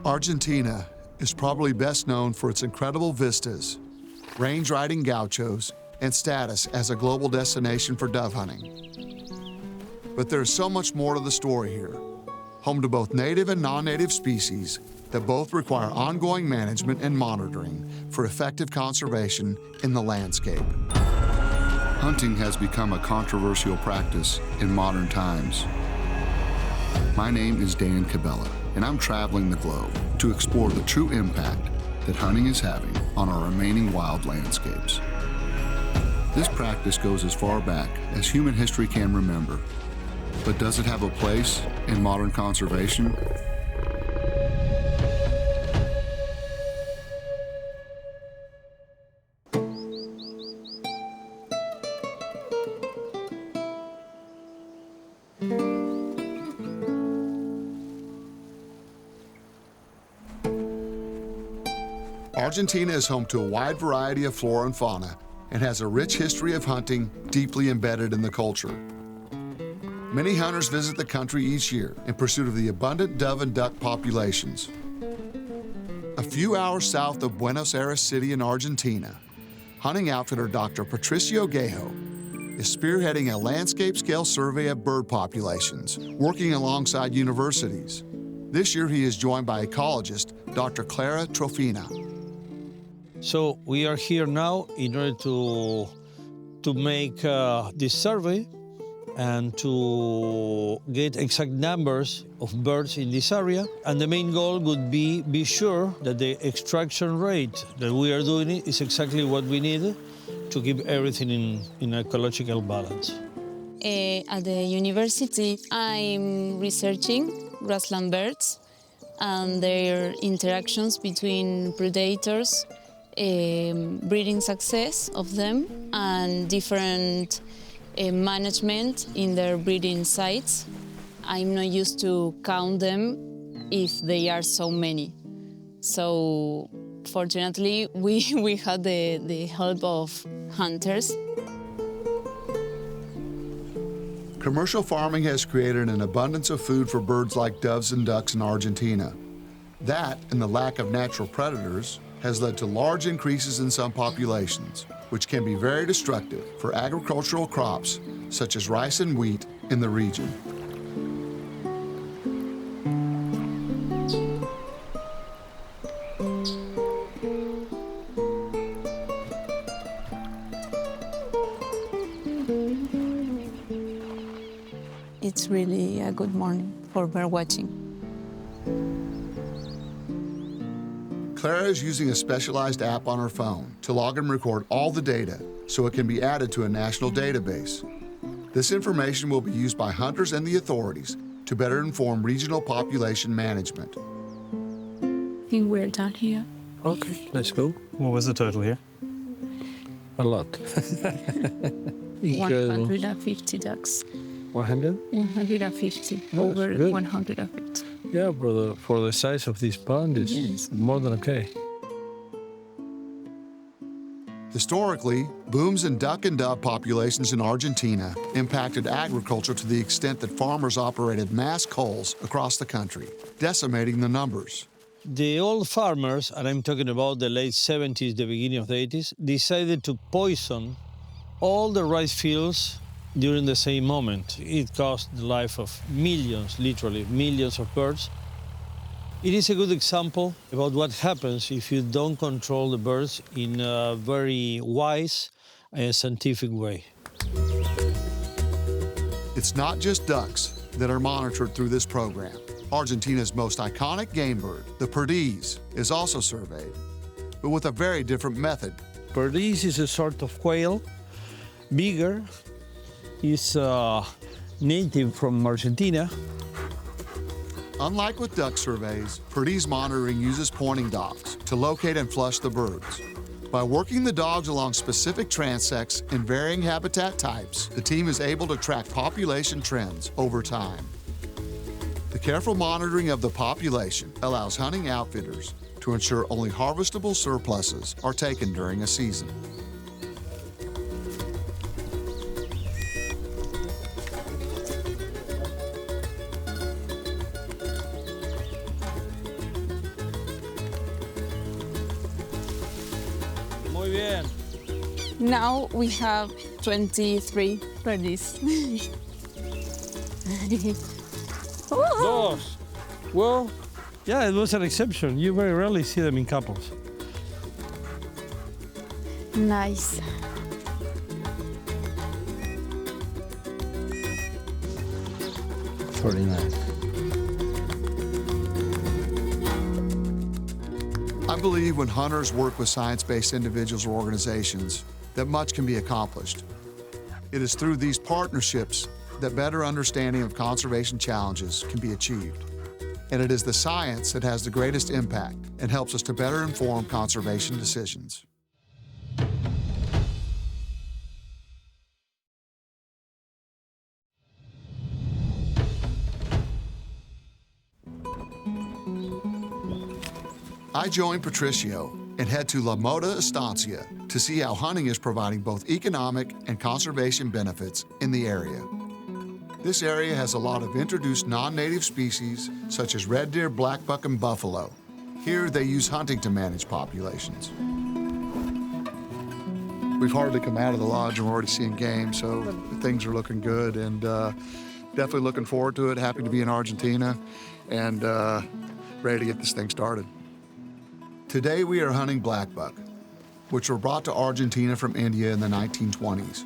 Argentina is probably best known for its incredible vistas, range-riding gauchos, and status as a global destination for dove hunting. But there's so much more to the story here, home to both native and non-native species that both require ongoing management and monitoring for effective conservation in the landscape. Hunting has become a controversial practice in modern times. My name is Dan Cabela, and I'm traveling the globe to explore the true impact that hunting is having on our remaining wild landscapes. This practice goes as far back as human history can remember, but does it have a place in modern conservation? Argentina is home to a wide variety of flora and fauna and has a rich history of hunting deeply embedded in the culture. Many hunters visit the country each year in pursuit of the abundant dove and duck populations. A few hours south of Buenos Aires City in Argentina, hunting outfitter Dr. Patricio Gajo is spearheading a landscape-scale survey of bird populations, working alongside universities. This year he is joined by ecologist Dr. Clara Trofina. So we are here now in order to make this survey and to get exact numbers of birds in this area. And the main goal would be sure that the extraction rate that we are doing is exactly what we need to keep everything in ecological balance. At the university, I'm researching grassland birds and their interactions between predators, breeding success of them, and different management in their breeding sites. I'm not used to count them if they are so many. So fortunately, we had the help of hunters. Commercial farming has created an abundance of food for birds like doves and ducks in Argentina. That and the lack of natural predators has led to large increases in some populations, which can be very destructive for agricultural crops such as rice and wheat in the region. It's really a good morning for bird watching. Clara is using a specialized app on her phone to log and record all the data so it can be added to a national database. This information will be used by hunters and the authorities to better inform regional population management. I think we're done here. Okay, let's go. What was the total here? A lot. 150 ducks. 100? 150, Oh, over good. 150. Yeah, brother, for the size of this pond, it's Yes. more than okay. Historically, booms in duck and dove populations in Argentina impacted agriculture to the extent that farmers operated mass culls across the country, decimating the numbers. The old farmers, and I'm talking about the late 70s, the beginning of the 80s, decided to poison all the rice fields during the same moment. It cost the life of millions, literally millions of birds. It is a good example about what happens if you don't control the birds in a very wise and scientific way. It's not just ducks that are monitored through this program. Argentina's most iconic game bird, the perdiz, is also surveyed, but with a very different method. Perdiz is a sort of quail, bigger, is native from Argentina. Unlike with duck surveys, perdiz monitoring uses pointing dogs to locate and flush the birds. By working the dogs along specific transects in varying habitat types, the team is able to track population trends over time. The careful monitoring of the population allows hunting outfitters to ensure only harvestable surpluses are taken during a season. Muy bien. Now we have 23 birdies. Dos. Well, yeah, it was an exception. You very rarely see them in couples. Nice. I believe when hunters work with science-based individuals or organizations, that much can be accomplished. It is through these partnerships that better understanding of conservation challenges can be achieved. And it is the science that has the greatest impact and helps us to better inform conservation decisions. I joined Patricio and head to La Mota Estancia to see how hunting is providing both economic and conservation benefits in the area. This area has a lot of introduced non-native species such as red deer, black buck, and buffalo. Here they use hunting to manage populations. We've hardly come out of the lodge and we're already seeing game, so things are looking good and definitely looking forward to it. Happy to be in Argentina and ready to get this thing started. Today we are hunting black buck, which were brought to Argentina from India in the 1920s.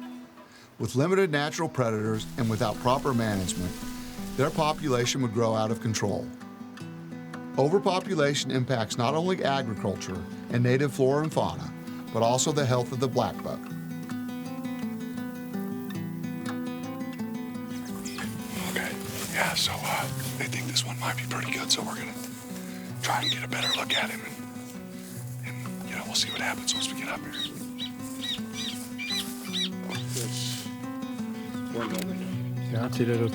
With limited natural predators and without proper management, their population would grow out of control. Overpopulation impacts not only agriculture and native flora and fauna, but also the health of the black buck. Okay, yeah, so they think this one might be pretty good, so we're gonna try and get a better look at him and you know, we'll see what happens once we get up here. Yeah, tíralo.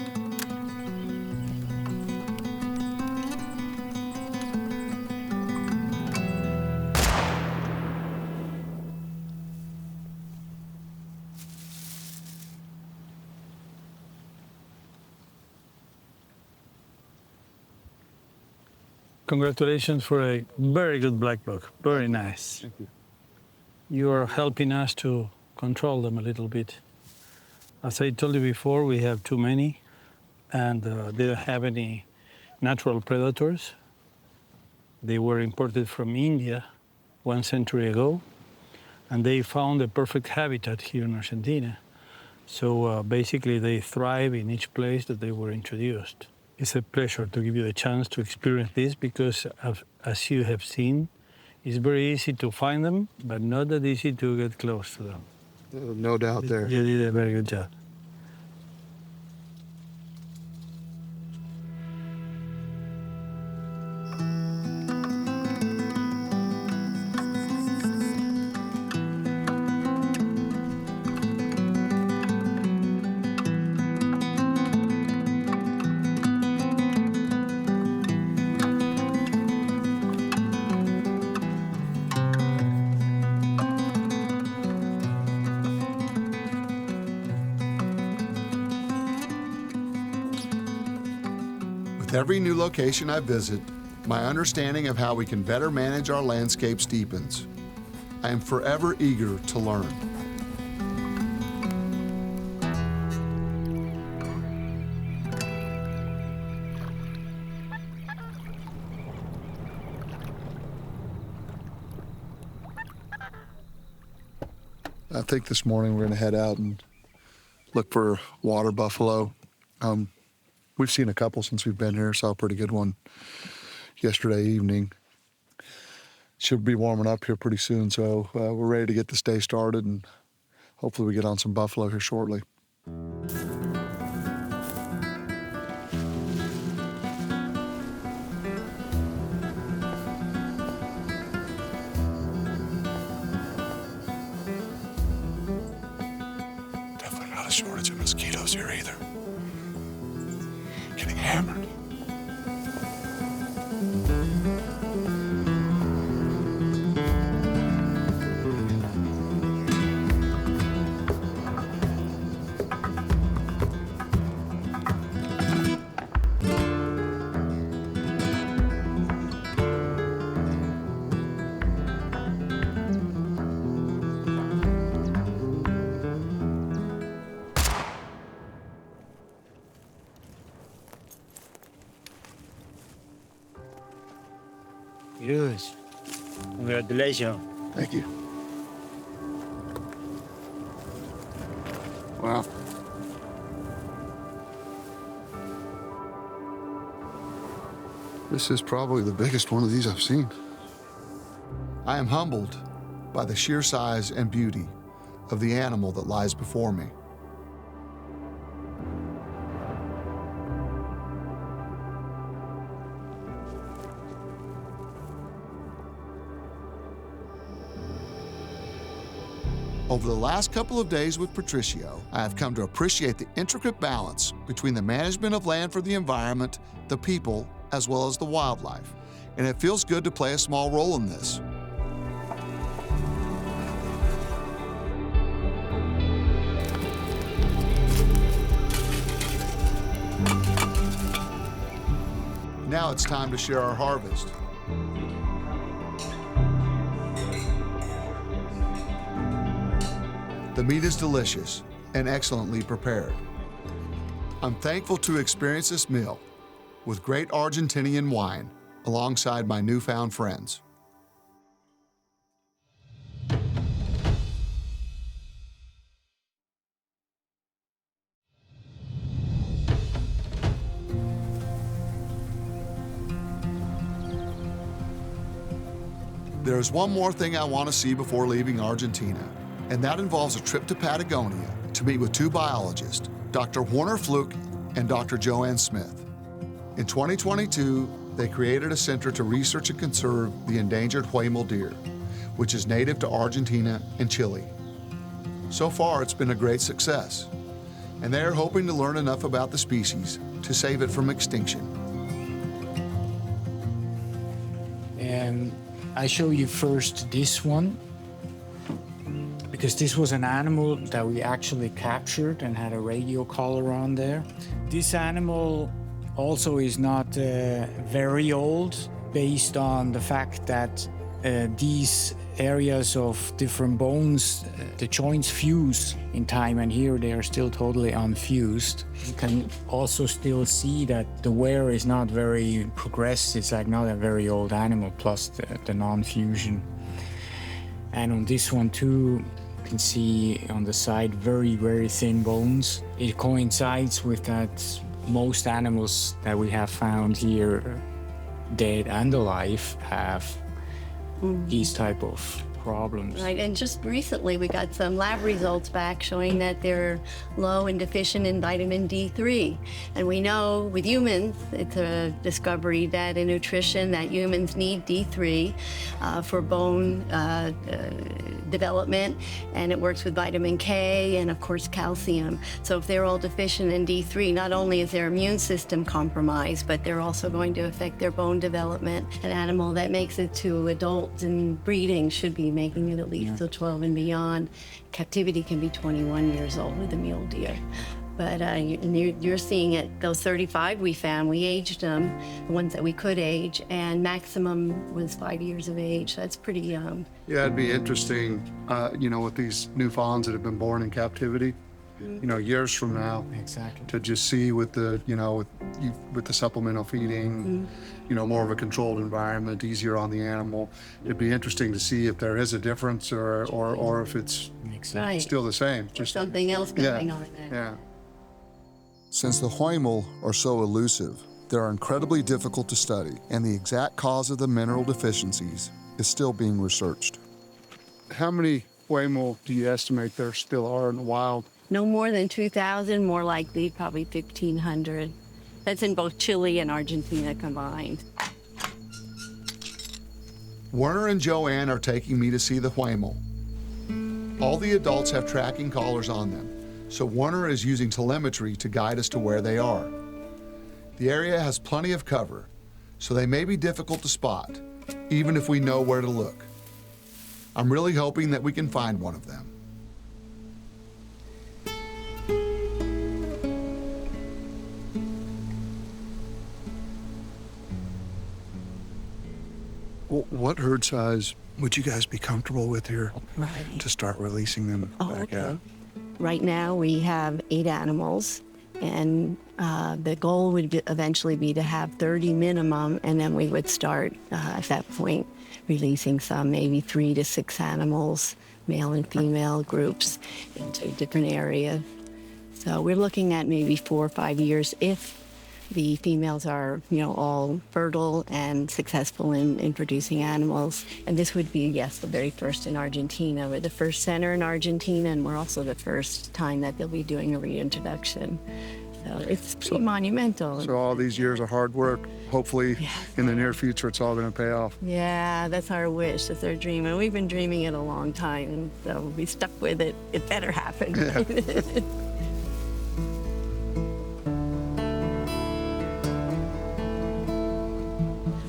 Congratulations for a very good black buck. Very nice. Thank you. You are helping us to control them a little bit. As I told you before, we have too many, and they don't have any natural predators. They were imported from India 1 century ago, and they found a perfect habitat here in Argentina. So basically, they thrive in each place that they were introduced. It's a pleasure to give you the chance to experience this because, as you have seen, it's very easy to find them, but not that easy to get close to them. No doubt there. You did a very good job. With every new location I visit, my understanding of how we can better manage our landscapes deepens. I am forever eager to learn. I think this morning we're going to head out and look for water buffalo. We've seen a couple since we've been here. Saw a pretty good one yesterday evening. Should be warming up here pretty soon, so we're ready to get this day started, and hopefully we get on some buffalo here shortly. Definitely not a shortage of mosquitoes here either. Getting hammered. Congratulations. Thank you. Wow. This is probably the biggest one of these I've seen. I am humbled by the sheer size and beauty of the animal that lies before me. Over the last couple of days with Patricio, I have come to appreciate the intricate balance between the management of land for the environment, the people, as well as the wildlife. And it feels good to play a small role in this. Now it's time to share our harvest. The meat is delicious and excellently prepared. I'm thankful to experience this meal with great Argentinian wine alongside my newfound friends. There's one more thing I want to see before leaving Argentina, and that involves a trip to Patagonia to meet with two biologists, Dr. Werner Fluke and Dr. Joanne Smith. In 2022, they created a center to research and conserve the endangered Huemul deer, which is native to Argentina and Chile. So far, it's been a great success, and they are hoping to learn enough about the species to save it from extinction. And I show you first this one, because this was an animal that we actually captured and had a radio collar on there. This animal also is not very old, based on the fact that these areas of different bones, the joints fuse in time, and here they are still totally unfused. You can also still see that the wear is not very progressed. It's like not a very old animal, plus the non-fusion. And on this one too, you can see on the side very, very thin bones. It coincides with that most animals that we have found here, dead and alive, have these type of problems. Right, and just recently we got some lab results back showing that they're low and deficient in vitamin D3. And we know with humans, it's a discovery that in nutrition that humans need D3 for bone development, and it works with vitamin K and of course calcium. So if they're all deficient in D3, not only is their immune system compromised, but they're also going to affect their bone development. An animal that makes it to adults and breeding should be making it at least to 12 and beyond. Captivity can be 21 years old with a mule deer. But you're seeing it, those 35 we found, we aged them, the ones that we could age, and maximum was 5 years of age. So that's pretty young. Yeah, it'd be interesting, with these newfoundlands that have been born in captivity, years from now, Exactly. to just see with the, with the supplemental feeding, more of a controlled environment, easier on the animal. It'd be interesting to see if there is a difference or if it's Right. still the same. Just something else going on there. Yeah. Since the Huemul are so elusive, they are incredibly difficult to study, and the exact cause of the mineral deficiencies is still being researched. How many Huemul do you estimate there still are in the wild? No more than 2,000, more likely probably 1,500. That's in both Chile and Argentina combined. Werner and Joanne are taking me to see the Huemul. All the adults have tracking collars on them, so Werner is using telemetry to guide us to where they are. The area has plenty of cover, so they may be difficult to spot, even if we know where to look. I'm really hoping that we can find one of them. What herd size would you guys be comfortable with here Right. to start releasing them back out? Right now we have 8 animals, And the goal would eventually be to have 30 minimum, and then we would start at that point releasing some, maybe 3 to 6 animals, male and female groups, into different areas. So we're looking at maybe 4 or 5 years if the females are, all fertile and successful in producing animals. And this would be, yes, the very first in Argentina. We're the first center in Argentina, and we're also the first time that they'll be doing a reintroduction. So it's pretty monumental. So all these years of hard work, hopefully in the near future, it's all going to pay off. Yeah, that's our wish, that's our dream. And we've been dreaming it a long time, and so we stuck with it. It better happen. Yeah.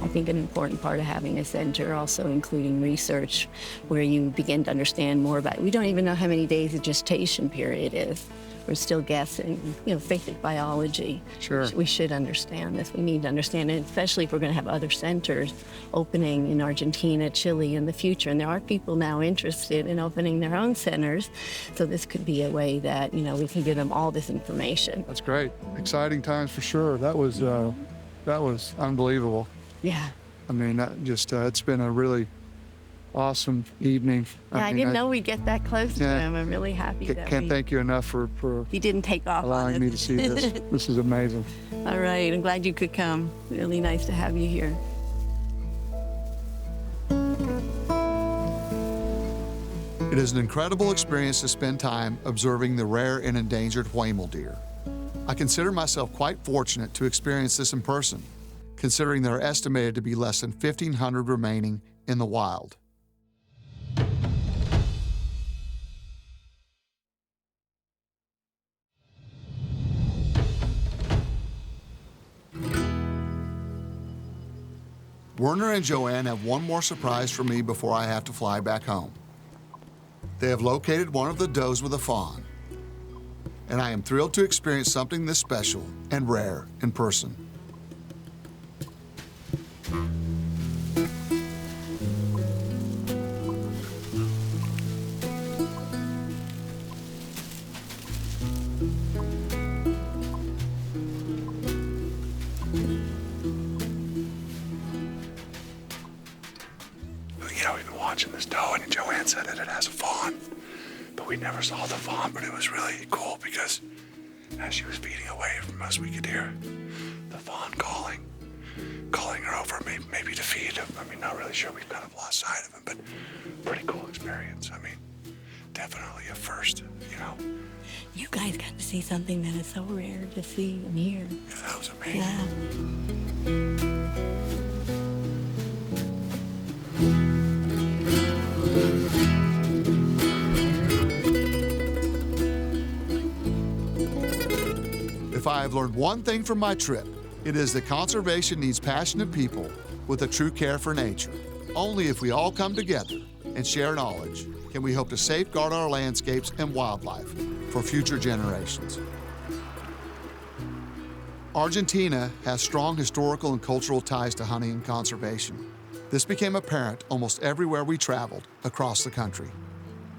I think an important part of having a center, also including research, where you begin to understand more about it. We don't even know how many days the gestation period is. We're still guessing, basic biology. Sure. We should understand this. We need to understand it, especially if we're going to have other centers opening in Argentina, Chile in the future. And there are people now interested in opening their own centers. So this could be a way that, we can give them all this information. That's great. Exciting times for sure. That was unbelievable. Yeah. I mean, it's been a really awesome evening. I didn't know we'd get that close to him. I'm really happy Can't thank you enough for he didn't take off allowing me to see this. This is amazing. All right, I'm glad you could come. Really nice to have you here. It is an incredible experience to spend time observing the rare and endangered Huemul deer. I consider myself quite fortunate to experience this in person, considering there are estimated to be less than 1,500 remaining in the wild. Werner and Joanne have one more surprise for me before I have to fly back home. They have located one of the does with a fawn, and I am thrilled to experience something this special and rare in person. We've been watching this doe, and Joanne said that it has a fawn, but we never saw the fawn. But it was really cool because as she was feeding away from us, we could hear the fawn calling her over, maybe to feed him. I mean, not really sure. We've kind of lost sight of him, but pretty cool experience. I mean, definitely a first, You guys got to see something that is so rare to see and hear. Yeah, that was amazing. Yeah. If I have learned one thing from my trip, it is that conservation needs passionate people with a true care for nature. Only if we all come together and share knowledge can we hope to safeguard our landscapes and wildlife for future generations. Argentina has strong historical and cultural ties to hunting and conservation. This became apparent almost everywhere we traveled across the country.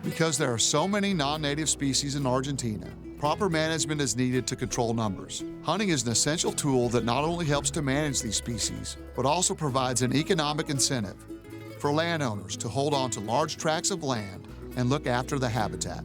Because there are so many non-native species in Argentina, proper management is needed to control numbers. Hunting is an essential tool that not only helps to manage these species, but also provides an economic incentive for landowners to hold on to large tracts of land and look after the habitat.